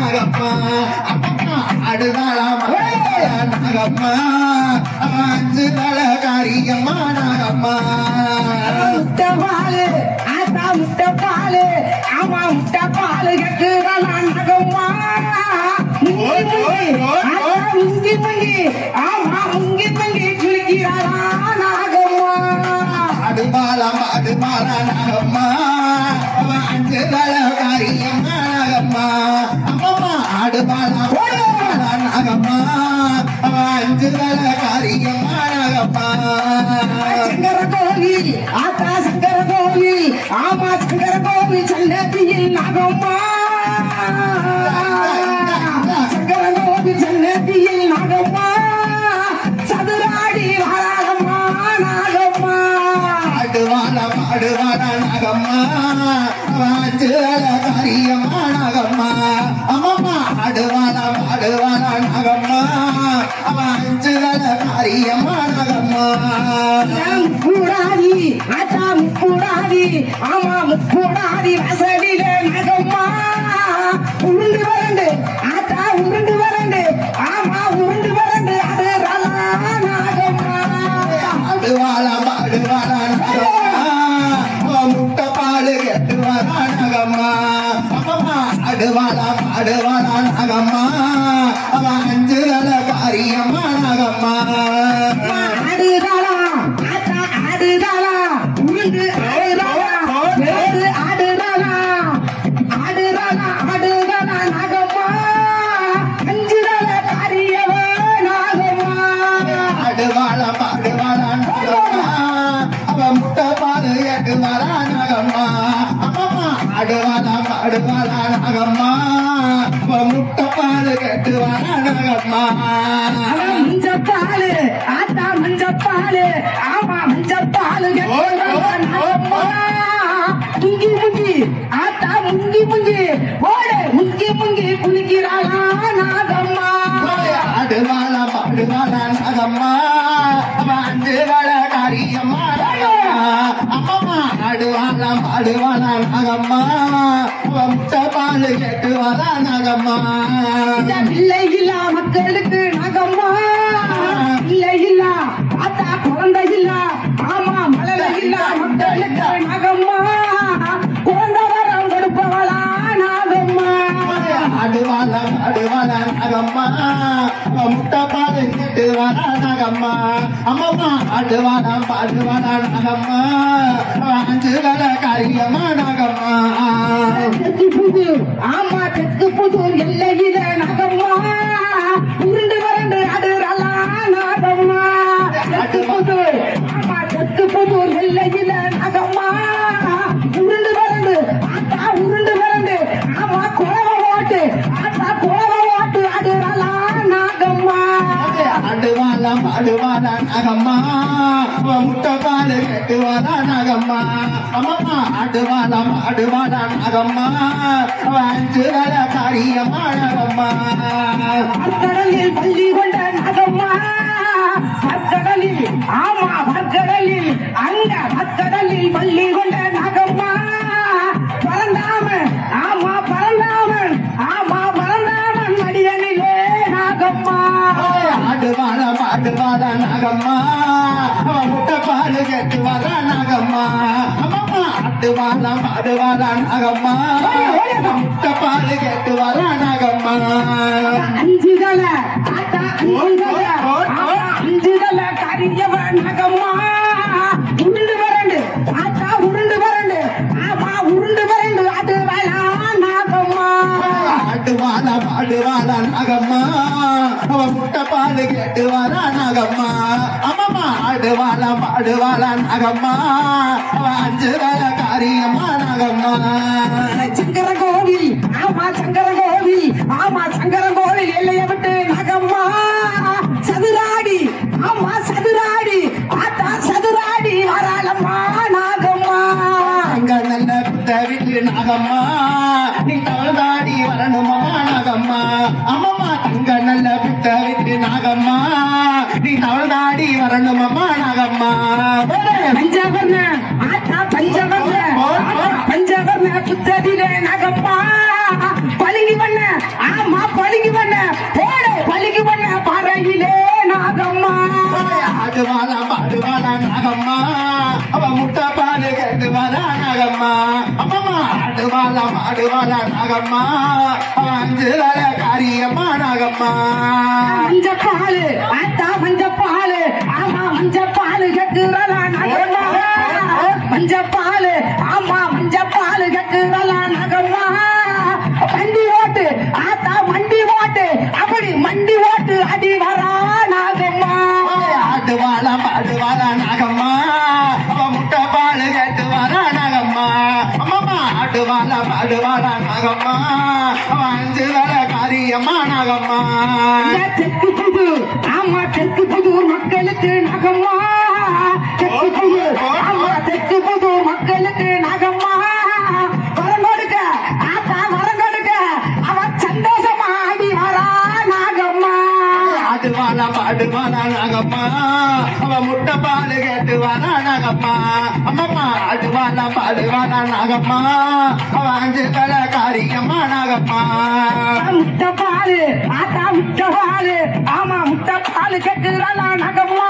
நாகம்மா அடுதாளாம் நாகம்மா அஞ்சு தல காரியம்மா நாகம்மா முட்டை பாலு ஆத்தா முட்டை பாலு ஆமா முட்டை பாலு கேக்குறான் நாகம்மா முங்கி முங்கி ஆமா முங்கி முங்கி குளிக்கிறாளா நாகம்மா அடுமாலா நாகம்மா அஞ்சு தல காரியம்மா நாகம்மா அம்மா அடுமாலா நாகம்மா அஞ்சு தல காரியம்மா நாகம்மா சங்கர கோவில் ஆத்தா சங்கர கோவில் ஆமா சங்கர கோவில் சன்னதியில் நாகம்மா சங்கர கோவில் சன்னதியில் நாகம்மா சதுராடி வாராகம்மா நாகம்மா அடுவாளா நாகம்மா அஞ்சு தல காரியம்மா நாகம்மா அம்மா அடுவாளா நாகம்மா அஞ்சு தல காரியம்மா நாகம்மா முக்கூடாதி ஆத்தா முக்கூடாதி ஆமா முக்கூடாதி வசடியில நாகம்மா உருண்டு வரண்டு ஆத்தா உருண்டு வரண்டு ஆமா உருண்டு வரண்டு அது நாகம்மா அடுவாளா நாகம்மா முட்டை பாலு கெட்டு வரா நாகம்மா அம்மா அடுவாளா நாகம்மா அஞ்சு தல காரியம்மா நாகம்மா ஆடுதாளா ஆத்தா ஆடுதாளா உருண்டு ஆடுதாளா வேறு ஆடுதாளா நாகம்மா அஞ்சு தல காரியவ நாகம்மா அடுவாளா நாகம்மா முட்டை பாலு கெட்டு வரா நாகம்மா அம்மா அடுவாளா நாகம்மா முட்டை பாலு கெட்டு வரா நாகம்மா மஞ்சப்பாலு ஆத்தா மஞ்சப்பாலு ஆமா மஞ்சப்பாலு நாகம்மா முங்கி முங்கி ஆத்தா முங்கி முங்கி ஓடு முங்கி முங்கி குளிக்கிறாளா நாகம்மா அடுவாளா நாகம்மா அஞ்சு தல காரியம்மா அம்மா அடுவாளா நாகம்மா முட்டை பாலு கெட்டு வரா நாகம்மா பிள்ளை இல்லா மக்களுக்கு நாகம்மா பிள்ளை இல்லா ஆத்தா குழந்தை இல்லா ஆமா மழலை இல்லா மக்களுக்கு நாகம்மா குழந்தை வரம் கொடுப்பவளா நாகம்மா அடுவாளா நாகம்மா முட்டை பாலு கெட்டு வரா நாகம்மா அம்மா அடுவாளா நாகம்மா அஞ்சு தல காரியம்மா நாகம்மா தெற்கு புதூர் ஆமா தெற்கு புதூர் எல்லையில நாகம்மா உருண்டு வரண்டு அடுறலா நாகம்மா தெற்கு புதூர் ஆமா தெற்கு புதூர் எல்லையில நாகம்மா உருண்டு வரண்டு ஆத்தா உருண்டு வரண்டு ஆமா குழவ ஓட்டு ஆத்தா குழவ ஓட்டு அடுறலா நாகம்மா அடுவாளா நாகம்மா முட்டை பாலு கெட்டு வரா நாகம்மா அம்மா அடுவாளா நாகம்மா அஞ்சு தல காரியம்மா நாகம்மா கடலில் பள்ளி கொண்ட நாகம்மா கடலில் ஆமா கடலில் அங்க கடலில் பள்ளி கொண்ட நாகம்மா பறந்தாமன் ஆமா பறந்தாமன் மடியனிலே நாகம்மா அடுவாளா நாகம்மா முட்டை பாலு கெட்டு வரா நாகம்மா அம்மா அடுவாளா நாகம்மா முட்டை பாலு கெட்டு வரா நாகம்மா அஞ்சு தல ஆத்தா அஞ்சு தல கரியவ நாகம்மா உருண்டு வரண்டு ஆத்தா உருண்டு வரண்டு ஆமா உருண்டு வரண்டு அது வேளா நாகம்மா அடுவாளா நாகம்மா முட்டை பாலு கெட்டு வரா நாகம்மா அம்மா அடுவாளா நாகம்மா அஞ்சு தல காரியம்மா நாகம்மா சங்கர கோவில் ஆமா சங்கர கோவில் ஆமா சங்கர கோவில் எல்லைய விட்டு நாகம்மா சதுராடி ஆமா சதுராடி ஆத்தா சதுராடி வராளம்மா நாகம்மா அங்க நல்ல புத்தவிட்டு நாகம்மா நீ தவழ்தாடி வரணுமா நாகம்மா அம்மம்மா தங்க நல்ல புத்தவிட்டு நாகம்மா நீ தவழ்தாடி வரணுமா நாகம்மா பஞ்சவர்ண ஆத்தா பஞ்சவர்ண புத்ததிலே நாகம்மா பழுங்கி பண்ண ஆமா நாகம்மா அம்மம்மா ஆடுவாளா நாகம்மா அஞ்சு தல காரியம்மா நாகம்மா மஞ்சப்பாலு ஆத்தா மஞ்சப்பாலு ஆமா மஞ்சப்பாலு கட்டுறலா நாகம்மா மஞ்சப்பாலு ஆமா மஞ்சப்பாலு கட்டுறலா நாகம்மா மண்டி ஓட்டு ஆத்தா மண்டி ஓட்டு அப்படி மண்டி ஓட்டு அடி வரா நாகம்மா ஆடுவாளா நாகம்மா அவ முட்டை பாலு கேட்டுவாரா நாகம்மா அம்மம்மா ஆடுவாளா நாகம்மா அவ அஞ்சு தல காரியம்மா நாகம்மா தெற்கு புது ஆமா தெற்கு புது மக்களுக்கு நாகம்மா தெற்கு புது ஆமா தெற்கு புது மக்களுக்கு நாகம்மா வரம் கொடுக்க ஆத்தா வரம் கொடுக்க அவ சந்தோஷமா ஆடி வரா நாகம்மா ஆடுவாளா நாகம்மா அவ முட்டை பாலு கேட்டுவாரா நாகம்மா அம்மம்மா ஆடுவாளா நாகம்மா அவ அஞ்சு தல காரியம்மா நாகம்மா முட்டை பாலு ஆத்தா முட்டை பாலு ஆமா முட்டை பாலு கட்டுறா நாகம்மா